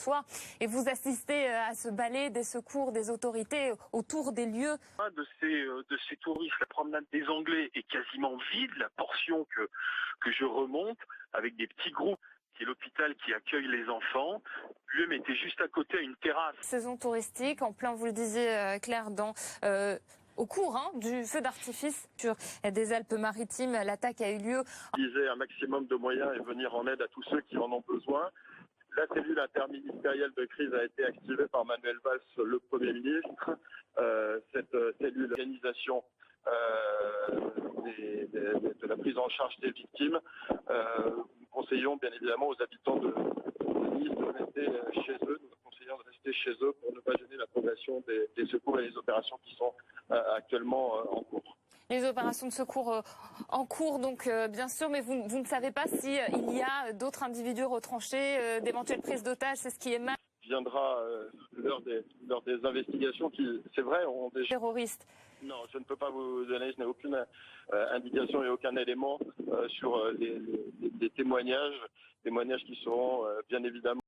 soir et vous assistez à ce balai des secours des autorités autour des lieux. De ces touristes, la promenade des Anglais est quasiment vide. La portion que je remonte avec des petits groupes, qui est l'hôpital qui accueille les enfants, lui était juste à côté à une terrasse. Saison touristique, en plein, vous le disiez Claire, au cours du feu d'artifice sur des Alpes-Maritimes, l'attaque a eu lieu. Utiliser un maximum de moyens et venir en aide à tous ceux qui en ont besoin. La cellule interministérielle de crise a été activée par Manuel Valls, le Premier ministre. Cette cellule d'organisation de la prise en charge des victimes. Nous conseillons bien évidemment aux habitants de Nice de rester chez eux. Nous conseillons de rester chez eux pour ne pas gêner la progression des secours et les opérations qui sont actuellement en cours. Les opérations de secours en cours, donc bien sûr, mais vous ne savez pas s'il y a d'autres individus retranchés, d'éventuelles prises d'otages, c'est ce qui est mal. Viendra l'heure des investigations qui, c'est vrai, ont déjà... Terroristes. Non, je ne peux pas vous donner, je n'ai aucune indication et aucun élément sur des témoignages qui seront bien évidemment